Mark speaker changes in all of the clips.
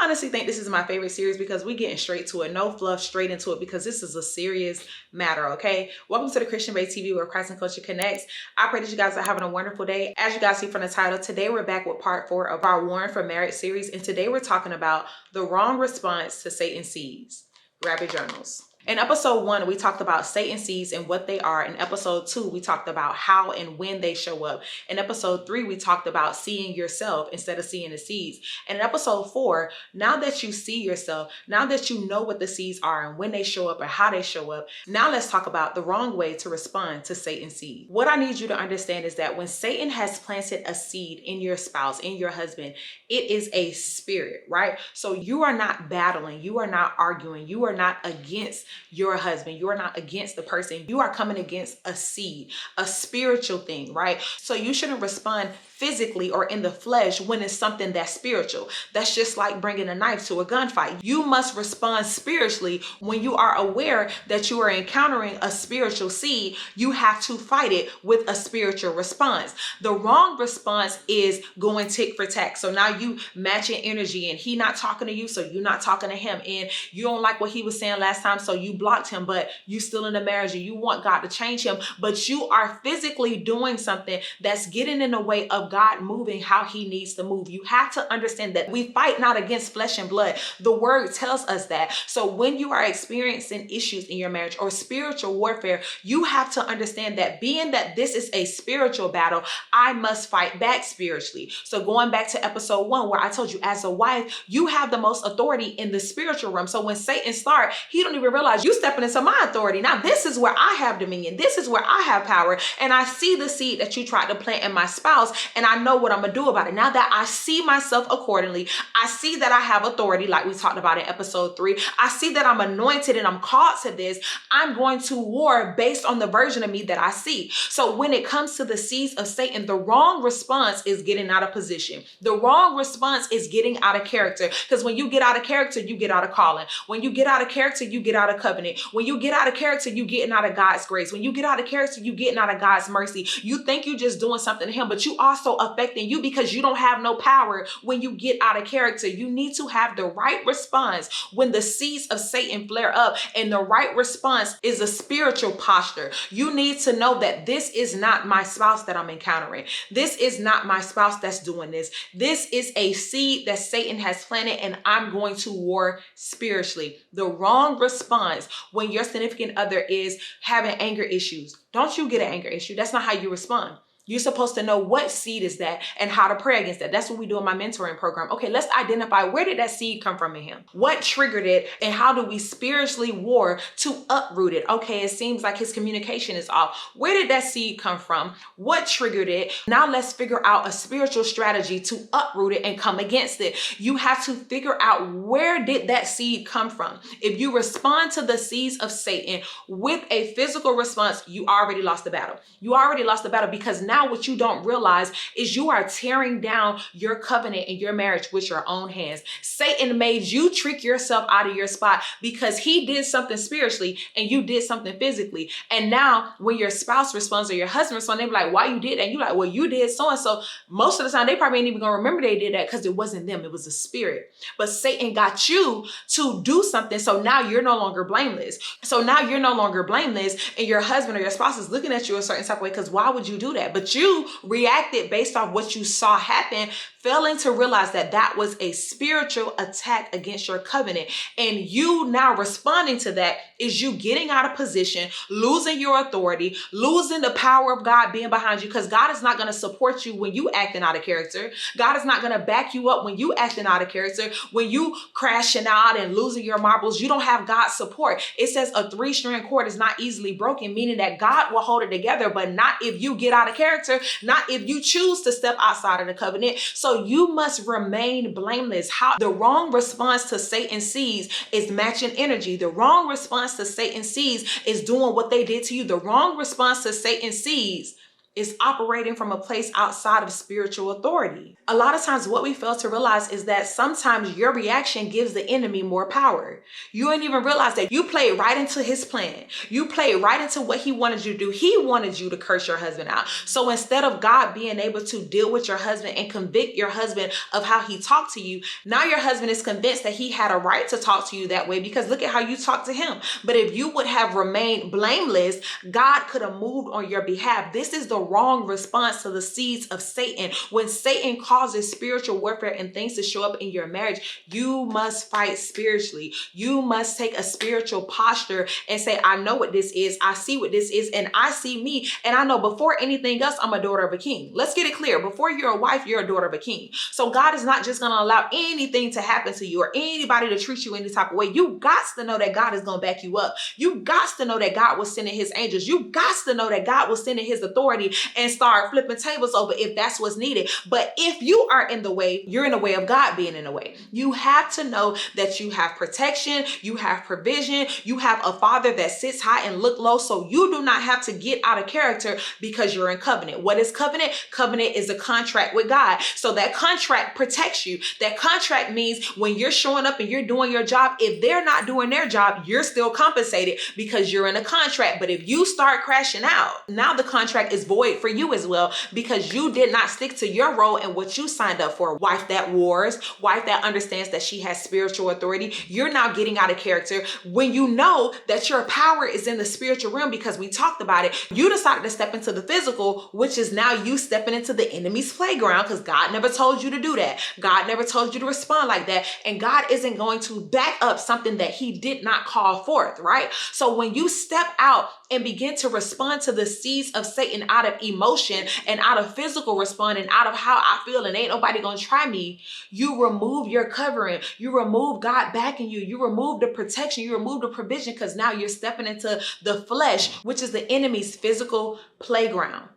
Speaker 1: honestly think this is my favorite series because we getting straight to it. No fluff, straight into it, because this is a serious matter, okay? Welcome to the Christian Bae TV, where Christ and culture connects. I pray that you guys are having a wonderful day. As you guys see from the title, today we're back with part 4 of our Warren for Marriage series, and today we're talking about the wrong response to Satan's seeds. Grab your journals. In episode 1, we talked about Satan's seeds and what they are. In episode 2, we talked about how and when they show up. In episode 3, we talked about seeing yourself instead of seeing the seeds. And in episode 4, now that you see yourself, now that you know what the seeds are and when they show up and how they show up, now let's talk about the wrong way to respond to Satan's seed. What I need you to understand is that when Satan has planted a seed in your spouse, in your husband, it is a spirit, right? So you are not battling, you are not arguing, you are not against your husband, you are not against the person, you are coming against a seed, a spiritual thing, right? So you shouldn't respond physically or in the flesh when it's something that's spiritual. That's just like bringing a knife to a gunfight. You must respond spiritually when you are aware that you are encountering a spiritual seed. You have to fight it with a spiritual response. The wrong response is going tick for tack. So now you matching energy, and he not talking to you, so you're not talking to him, and you don't like what he was saying last time, so you blocked him, but you still in the marriage and you want God to change him, but you are physically doing something that's getting in the way of God moving how he needs to move. You have to understand that we fight not against flesh and blood. The word tells us that. So when you are experiencing issues in your marriage or spiritual warfare, you have to understand that being that this is a spiritual battle, I must fight back spiritually. So going back to episode 1, where I told you as a wife, you have the most authority in the spiritual realm. So when Satan starts, he don't even realize you stepping into my authority. Now this is where I have dominion. This is where I have power. And I see the seed that you tried to plant in my spouse, and I know what I'm gonna do about it. Now that I see myself accordingly, I see that I have authority, like we talked about in episode 3. I see that I'm anointed and I'm called to this. I'm going to war based on the version of me that I see. So when it comes to the seeds of Satan, the wrong response is getting out of position. The wrong response is getting out of character. Because when you get out of character, you get out of calling. When you get out of character, you get out of covenant. When you get out of character, you getting out of God's grace. When you get out of character, you getting out of God's mercy. You think you just doing something to him, but you also affecting you, because you don't have no power when you get out of character. You need to have the right response when the seeds of Satan flare up, and the right response is a spiritual posture. You need to know that this is not my spouse that I'm encountering. This is not my spouse that's doing this. This is a seed that Satan has planted, and I'm going to war spiritually. The wrong response when your significant other is having anger issues, don't you get an anger issue. That's not how you respond. You're supposed to know what seed is that and how to pray against that. That's what we do in my mentoring program. Okay, let's identify, where did that seed come from in him? What triggered it, and how do we spiritually war to uproot it? Okay, it seems like his communication is off. Where did that seed come from? What triggered it? Now let's figure out a spiritual strategy to uproot it and come against it. You have to figure out, where did that seed come from? If you respond to the seeds of Satan with a physical response, you already lost the battle. You already lost the battle, because now what you don't realize is you are tearing down your covenant and your marriage with your own hands. Satan made you trick yourself out of your spot because he did something spiritually and you did something physically. And now when your spouse responds or your husband responds, they be like, why you did that? And you're like, well, you did so-and-so. Most of the time, they probably ain't even gonna remember they did that, because it wasn't them, it was a spirit. But Satan got you to do something. So now you're no longer blameless. And your husband or your spouse is looking at you a certain type of way, because why would you do that? But you reacted based off what you saw happen, failing to realize that that was a spiritual attack against your covenant. And you now responding to that is you getting out of position, losing your authority, losing the power of God being behind you, because God is not going to support you when you acting out of character. God is not going to back you up when you acting out of character. When you crashing out and losing your marbles, you don't have God's support. It says a 3-string cord is not easily broken, meaning that God will hold it together, but not if you get out of character, not if you choose to step outside of the covenant. So you must remain blameless. How the wrong response to Satan's seeds is matching energy. The wrong response to Satan's seeds is doing what they did to you. The wrong response to Satan's seeds is operating from a place outside of spiritual authority. A lot of times what we fail to realize is that sometimes your reaction gives the enemy more power. You didn't even realize that you played right into his plan. You played right into what he wanted you to do. He wanted you to curse your husband out. So instead of God being able to deal with your husband and convict your husband of how he talked to you, now your husband is convinced that he had a right to talk to you that way because look at how you talk to him. But if you would have remained blameless, God could have moved on your behalf. This is the wrong response to the seeds of Satan. When Satan causes spiritual warfare and things to show up in your marriage, you must fight spiritually. You must take a spiritual posture and say, I know what this is. I see what this is. And I see me. And I know before anything else, I'm a daughter of a king. Let's get it clear. Before you're a wife, you're a daughter of a king. So God is not just going to allow anything to happen to you or anybody to treat you any type of way. You got to know that God is going to back you up. You got to know that God was sending his angels. You got to know that God was sending his authority and start flipping tables over if that's what's needed. But if you are in the way, you're in the way of God being in the way. You have to know that you have protection, you have provision, you have a father that sits high and look low, so you do not have to get out of character because you're in covenant. What is covenant? Covenant is a contract with God. So that contract protects you. That contract means when you're showing up and you're doing your job, if they're not doing their job, you're still compensated because you're in a contract. But if you start crashing out, now the contract is void for you as well because you did not stick to your role and what you signed up for. Wife that wars, wife that understands that she has spiritual authority. You're now getting out of character when you know that your power is in the spiritual realm because we talked about it. You decided to step into the physical, which is now you stepping into the enemy's playground because God never told you to do that. God never told you to respond like that. And God isn't going to back up something that he did not call forth, right? So when you step out and begin to respond to the seeds of Satan out of emotion and out of physical respond and out of how I feel and ain't nobody gonna try me, you remove your covering. You remove God backing you. You remove the protection. You remove the provision because now you're stepping into the flesh, which is the enemy's physical playground.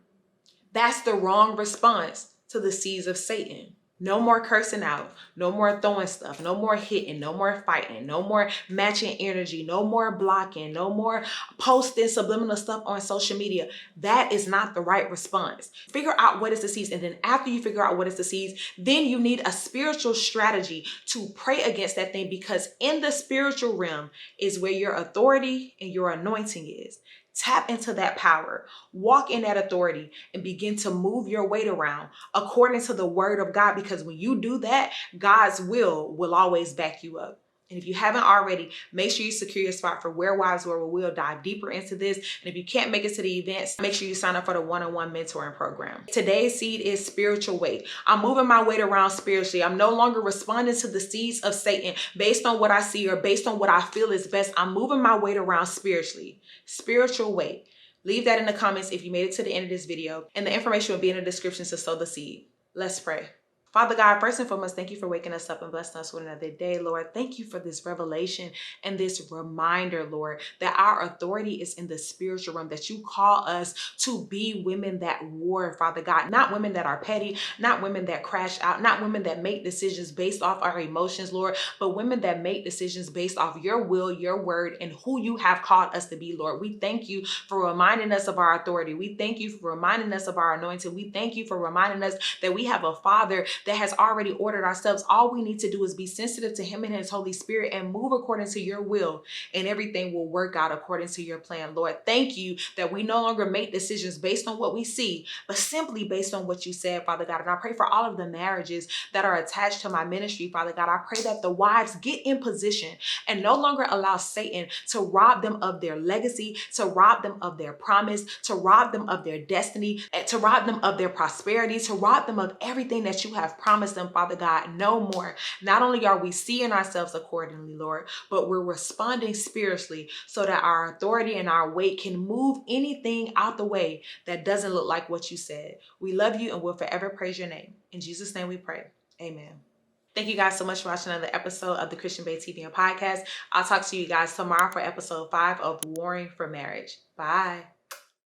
Speaker 1: That's the wrong response to the seeds of Satan. No more cursing out, no more throwing stuff, no more hitting, no more fighting, no more matching energy, no more blocking, no more posting subliminal stuff on social media. That is not the right response. Figure out what is the seeds. And then after you figure out what is the seeds, then you need a spiritual strategy to pray against that thing because in the spiritual realm is where your authority and your anointing is. Tap into that power, walk in that authority, and begin to move your weight around according to the word of God. Because when you do that, God's will always back you up. And if you haven't already, make sure you secure your spot for Where Wives Were. We'll dive deeper into this. And if you can't make it to the events, make sure you sign up for the one-on-one mentoring program. Today's seed is spiritual weight. I'm moving my weight around spiritually. I'm no longer responding to the seeds of Satan based on what I see or based on what I feel is best. I'm moving my weight around spiritually. Spiritual weight. Leave that in the comments if you made it to the end of this video. And the information will be in the description to sow the seed. Let's pray. Father God, first and foremost, thank you for waking us up and blessing us with another day, Lord. Thank you for this revelation and this reminder, Lord, that our authority is in the spiritual realm, that you call us to be women that war, Father God, not women that are petty, not women that crash out, not women that make decisions based off our emotions, Lord, but women that make decisions based off your will, your word, and who you have called us to be, Lord. We thank you for reminding us of our authority. We thank you for reminding us of our anointing. We thank you for reminding us that we have a Father that has already ordered ourselves. All we need to do is be sensitive to him and his Holy Spirit and move according to your will, and everything will work out according to your plan. Lord, thank you that we no longer make decisions based on what we see, but simply based on what you said, Father God. And I pray for all of the marriages that are attached to my ministry, Father God. I pray that the wives get in position and no longer allow Satan to rob them of their legacy, to rob them of their promise, to rob them of their destiny, to rob them of their prosperity, to rob them of everything that you have promised them, Father God. No more. Not only are we seeing ourselves accordingly, Lord, but we're responding spiritually so that our authority and our weight can move anything out the way that doesn't look like what you said. We love you and we'll forever praise your name. In Jesus' name we pray. Amen. Thank you guys so much for watching another episode of the Christian Bae TV and podcast. I'll talk to you guys tomorrow for episode 5 of Warring for Marriage. Bye.